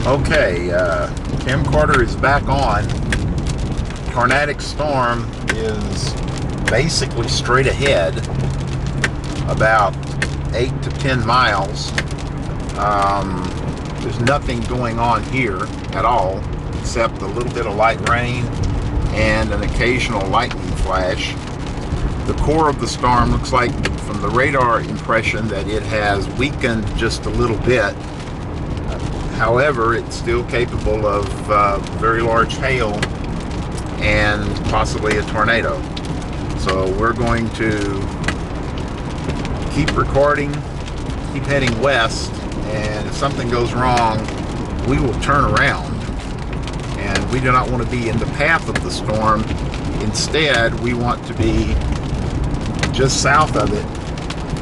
Okay, camcorder is back on. Tornadic storm is basically straight ahead, about 8 to 10 miles. There's nothing going on here at all, except a little bit of light rain and an occasional lightning flash. The core of the storm looks like, from the radar impression, that it has weakened just a little bit. However, it's still capable of very large hail and possibly a tornado. So we're going to keep recording, keep heading west, and if something goes wrong, we will turn around. And we do not want to be in the path of the storm. Instead, we want to be just south of it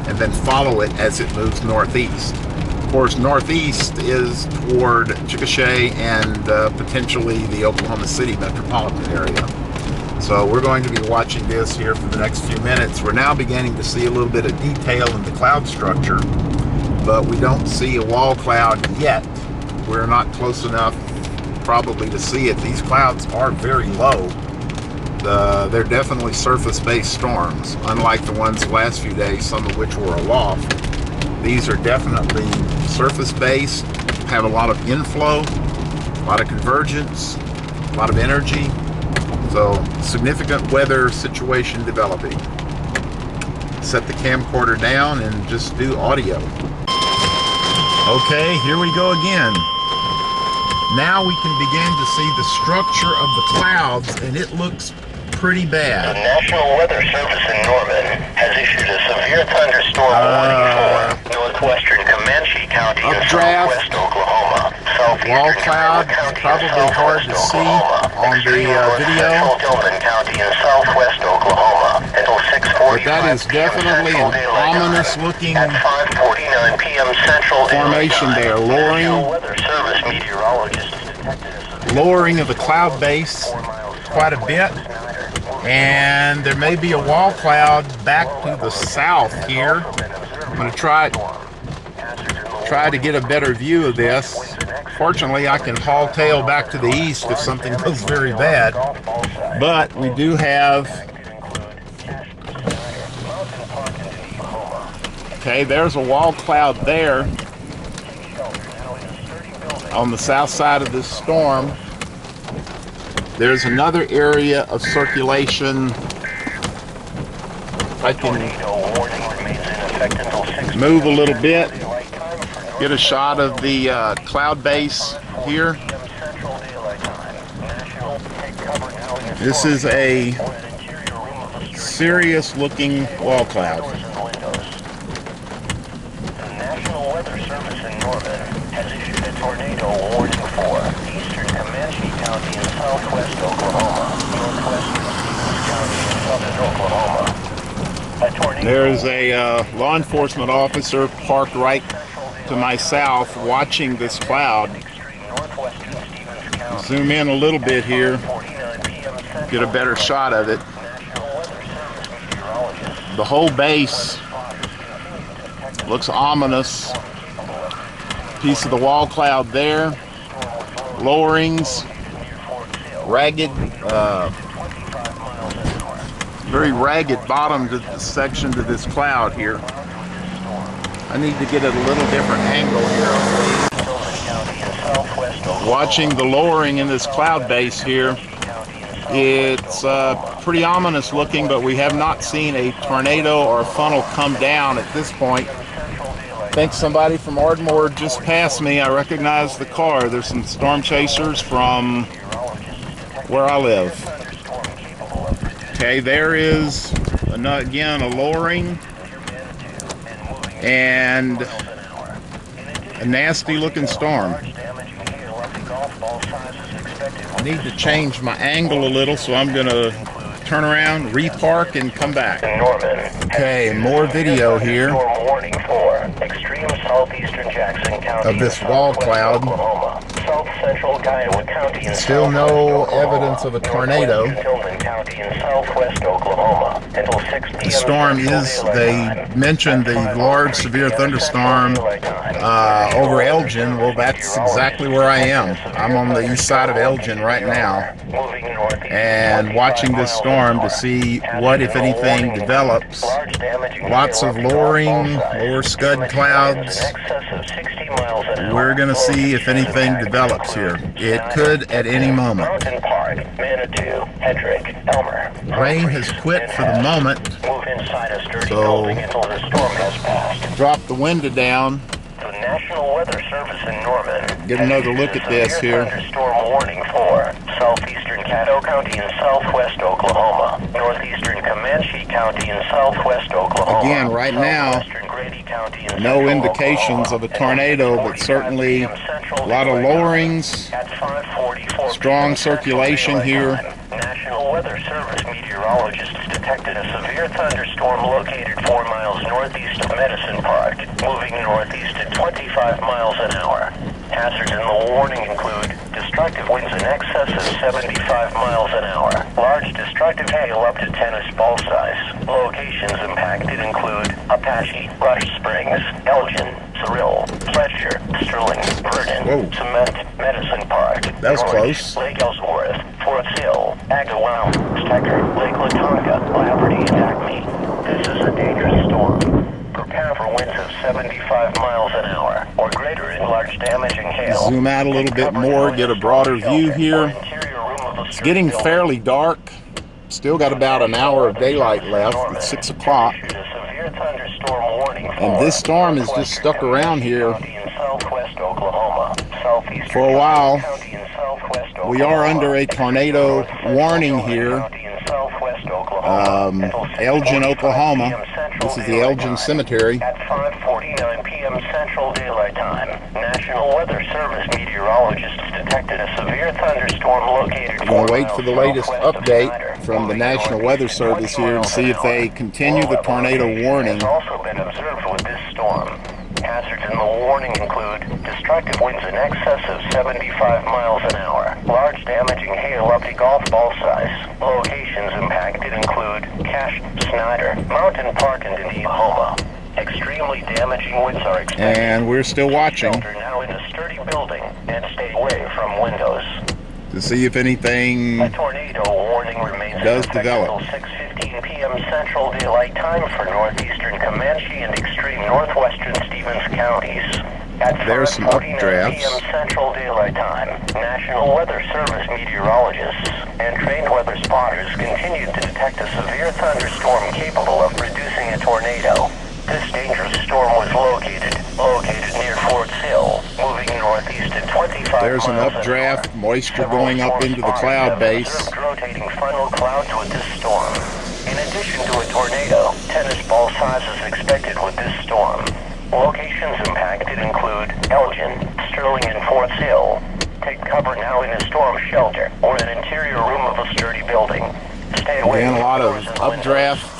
and then follow it as it moves northeast. Of course, northeast is toward Chickasha and potentially the Oklahoma City metropolitan area. So we're going to be watching this here for the next few minutes. We're now beginning to see a little bit of detail in the cloud structure, but we don't see a wall cloud yet. We're not close enough probably to see it. These clouds are very low. They're definitely surface-based storms, unlike the ones the last few days, some of which were aloft. These are definitely surface-based, have a lot of inflow, a lot of convergence, a lot of energy. So, significant weather situation developing. Set the camcorder down and just do audio. Okay, here we go again. Now we can begin to see the structure of the clouds, and it looks pretty bad. The National Weather Service in Norman has issued a severe thunderstorm warning for northwestern Comanche County in southwest Oklahoma, Wall southeastern cloud, County probably in hard to southwest see Oklahoma, on the video, central Dillon County in southwest Oklahoma until 6:45 but that is definitely an ominous looking at 5:49 p.m. Central formation there, lowering, National Weather Service meteorologists detected lowering of the cloud base quite a bit. And there may be a wall cloud back to the south here. I'm going to try to get a better view of this. Fortunately, I can haul tail back to the east if something goes very bad. But we do have... Okay, there's a wall cloud there on the south side of this storm. There's another area of circulation. I can move a little bit, get a shot of the cloud base here. This is a serious looking wall cloud. The National Weather Service in Norman has issued a tornado warning for eastern Comanche County in southwest Oklahoma, northwestern Stevens County in southern Oklahoma. There's a law enforcement officer parked right to my south watching this cloud. Zoom in a little bit here, get a better shot of it. The whole base looks ominous. Piece of the wall cloud there, lowerings, ragged, very ragged bottom to the section to this cloud here. I need to get at a little different angle here. Watching the lowering in this cloud base here, it's pretty ominous looking, but we have not seen a tornado or a funnel come down at this point. I think somebody from Ardmore just passed me. I recognize the car. There's some storm chasers from where I live. Okay, there is again a lowering and a nasty looking storm. I need to change my angle a little, so I'm going to turn around, repark, and come back. Okay, more video here of this wall cloud. central Kiowa County and Still no southwest Oklahoma, evidence of a tornado. northwestern Tillman County and southwest Oklahoma until 6 p.m. The storm Central is, Daylight they Time. mentioned the At large 5:03 severe p.m. thunderstorm Central Daylight Time. over Elgin. Well, that's exactly where I am. I'm on the east side of Elgin right now, and watching this storm to see what, if anything, develops. Lots of lowering, lower scud clouds. We're going to see if anything develops here. It could at any moment. Mountain Park, Manitou, Hedrick, Elmer. Rain has quit for the moment, Move inside a sturdy so building until the storm has passed. drop the window down. The National Weather Service in Norman Get another look at this here. Thunderstorm warning for southeastern Caddo County and southwest Oklahoma, northeastern Comanche County and southwest Oklahoma. Again, right now, southwestern Grady County and no central indications Oklahoma. of a tornado, but certainly a lot of lowerings, At 5:44 strong p.m. Central circulation Daylight here. Time, National Weather Service meteorologists detected a severe thunderstorm located 4 miles northeast of Medicine Park, moving northeast at 25 miles an hour. Hazards in the warning include destructive winds in excess of 75 miles an hour, large destructive hail up to tennis ball size. Locations impacted include Apache, Rush Springs, Elgin, Cyril, Fletcher, Sterling, Vernon, Whoa. Cement, Medicine Park, That was Norwich, close. Lake Ellsworth, Fort Sill, Agawam, Stecker, Lake Latonka, Laverty, and Acme. This is a dangerous storm. Prepare for winds of 75 miles an hour or greater in large damaging hail. Zoom out a little bit more, get a broader view here. It's getting fairly dark. Still got about an hour of daylight left. It's 6 o'clock. And this storm is just stuck around here for a while. We are under a tornado warning here. Elgin, Oklahoma. This is the Elgin Cemetery. At 5:49 p.m. Central Daylight Time, National Weather Service meteorologists detected a severe thunderstorm located. We're going to wait for the latest update from the National Weather Service here and see if they continue the tornado warning. Has also been observed with this storm. Hazards in the warning include destructive winds in excess of 75 miles an hour, large damaging hail up to golf ball size. Locations impacted include Cache, Snyder, Mountain Park, and Oklahoma. Extremely damaging winds are expected. And we're still watching Shelter now in a sturdy building and stay away from windows. to see if anything A tornado warning remains does in effect develop. until 6:15 p.m. Central Daylight Time for northeastern Comanche and extreme northwestern Stevens counties. At There's some 5:49 updrafts. p.m. Central Daylight Time, National Weather Service meteorologists and trained weather spotters continue to detect a severe thunderstorm capable of producing a tornado. This dangerous storm was located near Fort Sill, moving northeast at 25 There's an miles an updraft, hour. moisture going up into the cloud base. Observed rotating frontal clouds with this storm. In addition to a tornado, tennis ball size is expected with this storm. Locations impacted include Elgin, Sterling, and Fort Sill. Take cover now in a storm shelter or an interior room of a sturdy building. Stay away And a from lot of doors and windows. updraft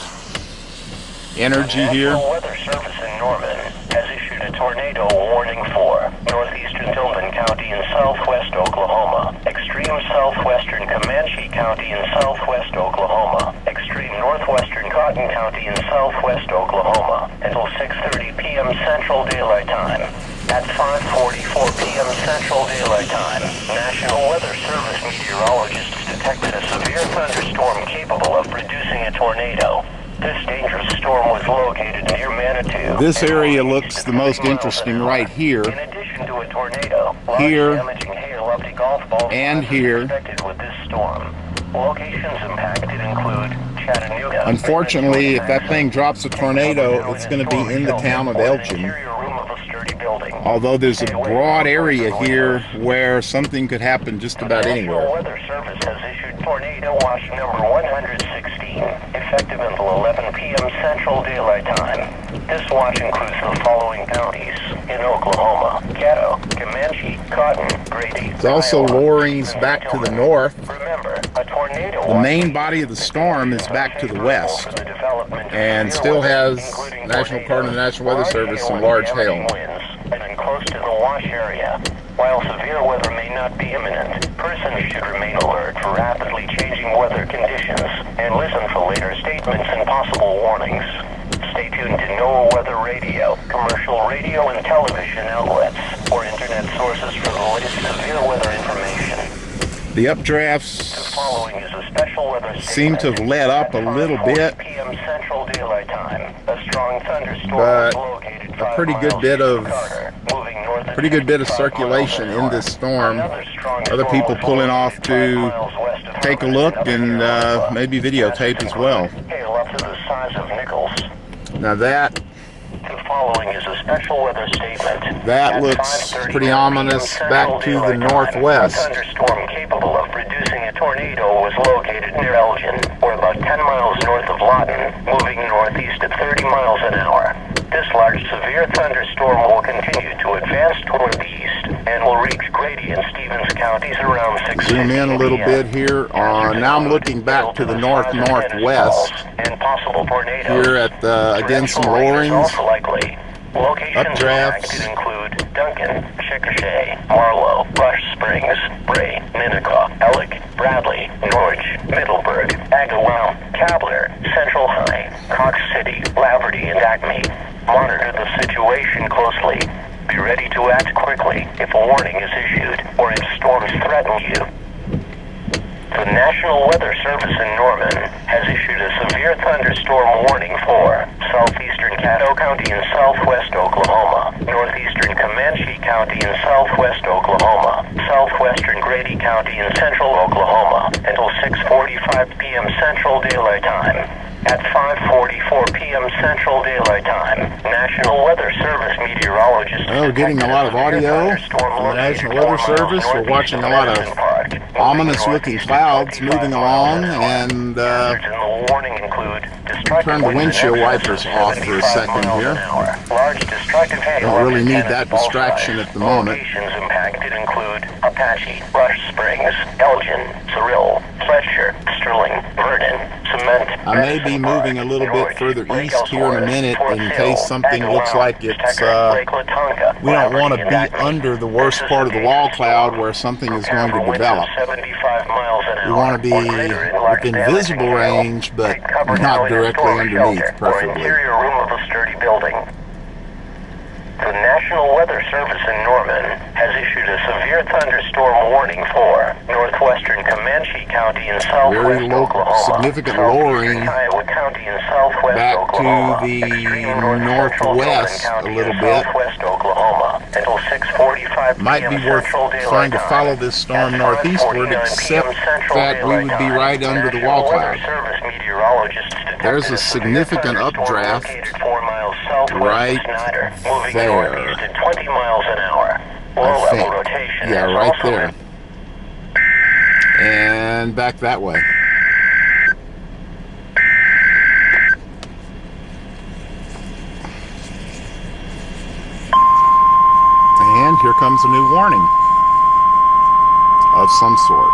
energy here. The National Weather Service in Norman has issued a tornado warning for northeastern Tillman County and southwest Oklahoma, extreme southwestern Comanche County and southwest Oklahoma, extreme northwestern Cotton County and southwest Oklahoma until 6:30 p.m. Central Daylight Time. At 5:44 p.m. Central Daylight Time, National Weather Service meteorologists detected a severe thunderstorm capable of producing a tornado. This dangerous storm was located near Manitou. This area looks the most interesting right here. In addition to a tornado, Here, damaging hail up to golf balls and is here. expected with this storm. Locations impacted include Chattanooga. Unfortunately, if that thing drops a tornado, it's going to be in the town of Elgin. Interior room of a sturdy building. Although there's a broad area here where something could happen just about The anywhere. National Weather Service has issued Tornado Watch number 116, effective until 11 p.m. Central Daylight Time. This watch includes the following counties in Oklahoma: Caddo, Comanche, Cotton, Grady. There's also lowerings back to the north. Remember, a tornado The main body of the storm is back to the west and still has National Park and the National Weather Service some large hail. And close to the marsh area. While severe weather may not be imminent, persons should remain alert for rapidly changing weather conditions and listen for later statements and possible warnings. Stay tuned to NOAA Weather Radio, commercial radio and television outlets, or internet sources for the latest severe weather information. The updrafts Following is a special weather seem to have let up a little bit, p.m. Central Daylight Time. A strong thunderstorm but was located a pretty good bit of circulation in this storm. Other people pulling off to take a look and maybe videotape as well. Up to the size of nickels. Now that Following is a special weather statement. That looks pretty ominous back to the northwest. A thunderstorm capable of producing a tornado was located near Elgin, or about 10 miles north of Lawton, moving northeast at 30 miles an hour. This large severe thunderstorm will continue to advance toward the east and will reach Grady and Stevens counties around 6 Zoom in a little bit here. Now I'm looking back to the north-northwest. And possible tornadoes. Here at again some lowerings. Updrafts include Duncan, Chickasha, Marlow, Rush Springs, Bray, Minnetonka, Ellick, Bradley, Norwich, Middleburg, Agawam, Kabler, Central High, Cox City, Laverty, and Acme. Monitor the situation closely. Be ready to act quickly if a warning is issued or if storms threaten you. The National Weather Service in Norman has issued a severe thunderstorm warning for southeastern Caddo County in southwest Oklahoma, northeastern Comanche County in southwest Oklahoma, southwestern Grady County in central Oklahoma until 6:45 p.m. Central Daylight Time. At 5:44 p.m. Central Daylight Time, National Weather Service meteorologists... Well, we're getting a lot of audio from the National Weather Service. We're watching a lot of ominous-looking clouds moving along, and turn the windshield wipers off for a second here. Don't really need that distraction at the moment. Locations impacted include Apache, Rush Springs, Elgin, Cyril, Fletcher, Sterling, Vernon, Cement. I may be moving a little bit further east here in a minute in case something looks like it's, we don't want to be under the worst part of the wall cloud where something is going to develop. We want to be within visible range, but not directly underneath, preferably. The National Weather Service in Norman has issued a severe thunderstorm warning for northwestern Comanche County in southwest Oklahoma, significant lowering County in southwest back Oklahoma, to the northwest a little bit. Oklahoma, until 6:45 might be worth trying to follow this storm northeastward, except that we would be right under the wall cloud. There's a significant updraft right there. 20 miles an hour. Low level rotation. Yeah, right there. And back that way. And here comes a new warning of some sort.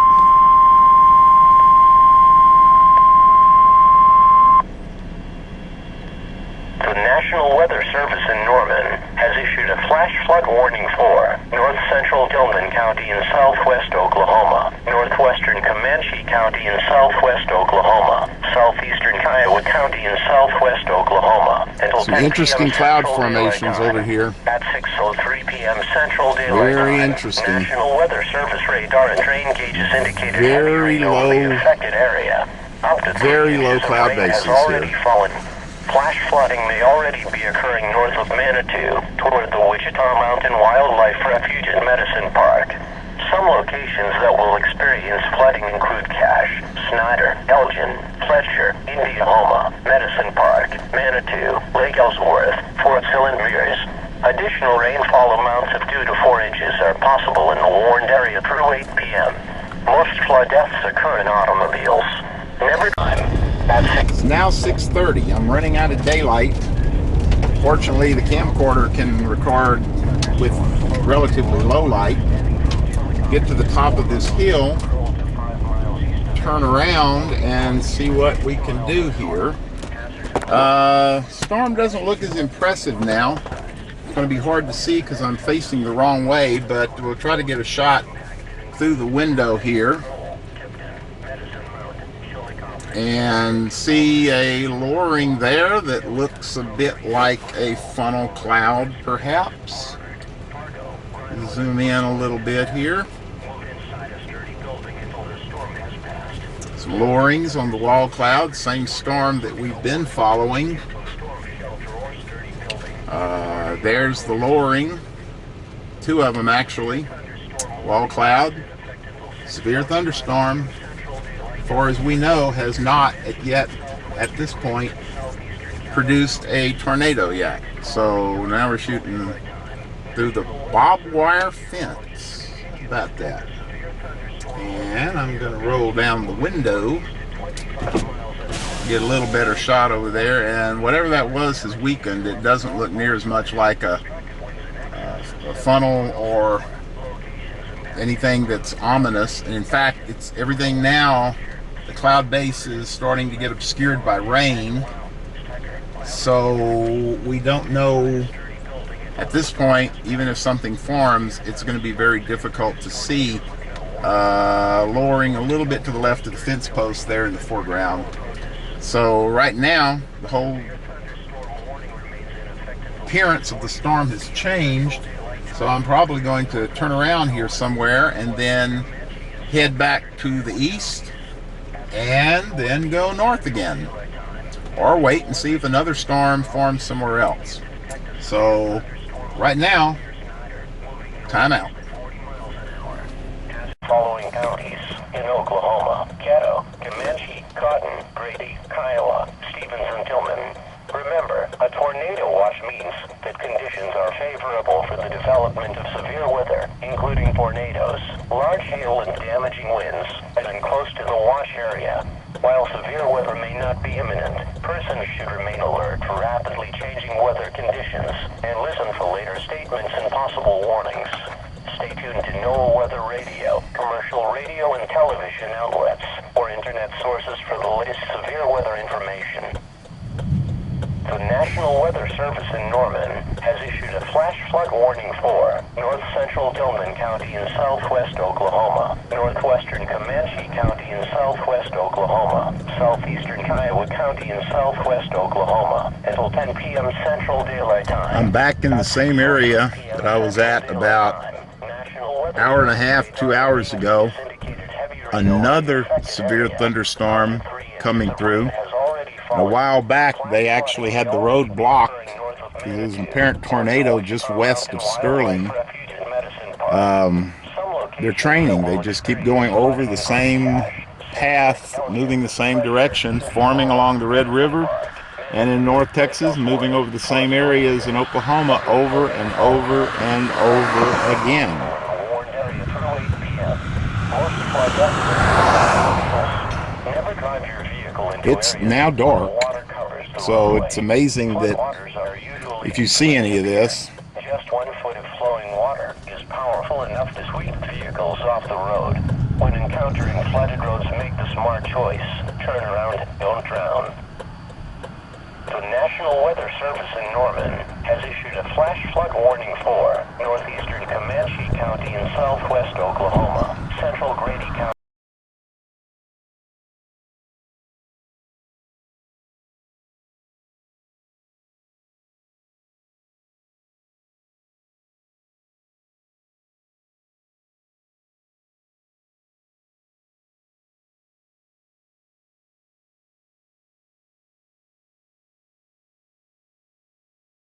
The National Weather Service in Norman has issued a flash flood warning for north central Dillman County in southwest Oklahoma, northwestern Comanche County in southwest Oklahoma, southeastern Kiowa County in southwest Oklahoma, until some interesting cloud formations over here. At 6:03 p.m. Central Daylight Time. Very interesting. National Weather Service radar and train gauges indicated very low, affected area. very low cloud bases here. Flash flooding may already be occurring north of Manitou toward the Wichita Mountain Wildlife Refuge and Medicine Park. Some locations that will experience flooding include Cache, Snyder, Elgin, Fletcher, Indiahoma, Medicine Park, Manitou, Lake Ellsworth, Fort Sill and Mears. Additional rainfall amounts of 2 to 4 inches are possible in the warned area through 8 p.m. Most flood deaths occur in automobiles. Never time. It's now 6:30. I'm running out of daylight. Fortunately, the camcorder can record with relatively low light. Get to the top of this hill, turn around, and see what we can do here. Storm doesn't look as impressive now going to be hard to see because I'm facing the wrong way, but we'll try to get a shot through the window here and see a lowering there that looks a bit like a funnel cloud, perhaps. Zoom in a little bit here. Some lowerings on the wall cloud, same storm that we've been following. There's the lowering, two of them actually. Wall cloud, severe thunderstorm, far as we know, has not yet, at this point, produced a tornado yet. So now we're shooting through the barbed wire fence. How about that? And I'm going to roll down the window, get a little better shot over there, and whatever that was has weakened. It doesn't look near as much like a funnel or anything that's ominous. And in fact, it's everything now. The cloud base is starting to get obscured by rain, so we don't know at this point. Even if something forms, it's going to be very difficult to see. Lowering a little bit to the left of the fence post there in the foreground. So right now, the whole appearance of the storm has changed. So I'm probably going to turn around here somewhere and then head back to the east and then go north again. Or wait and see if another storm forms somewhere else. So right now, time out. Following counties in Oklahoma: Caddo, Comanche, Cotton, Grady, Kiowa, Stevens, and Tillman. Remember, a tornado watch means that conditions are favorable for the development of severe weather, including tornadoes, large hail, and damaging winds, and close to the watch area. While severe weather may not be imminent, persons should remain alert for rapidly changing weather conditions and listen for later statements and possible warnings. Stay tuned to NOAA Weather Radio, commercial radio and television outlets, or internet sources for the latest severe weather information. The National Weather Service in Norman has issued a flash flood warning for north central Tillman County in southwest Oklahoma, northwestern Comanche County in southwest Oklahoma, southeastern Kiowa County in southwest Oklahoma, until 10 p.m. Central Daylight Time. I'm back in the same area that I was at about an hour and a half, 2 hours ago. Another severe thunderstorm coming through. A while back, they actually had the road blocked because there was an apparent tornado just west of Sterling. They're training. They just keep going over the same path, moving the same direction, forming along the Red River, and in North Texas, moving over the same areas in Oklahoma over and over and over again. It's now dark, so it's amazing that if you see any of this. Just 1 foot of flowing water is powerful enough to sweep vehicles off the road. When encountering flooded roads, make the smart choice. Turn around, don't drown. The National Weather Service in Norman has issued a flash flood warning for northeastern Comanche County in southwest Oklahoma, central Grady County.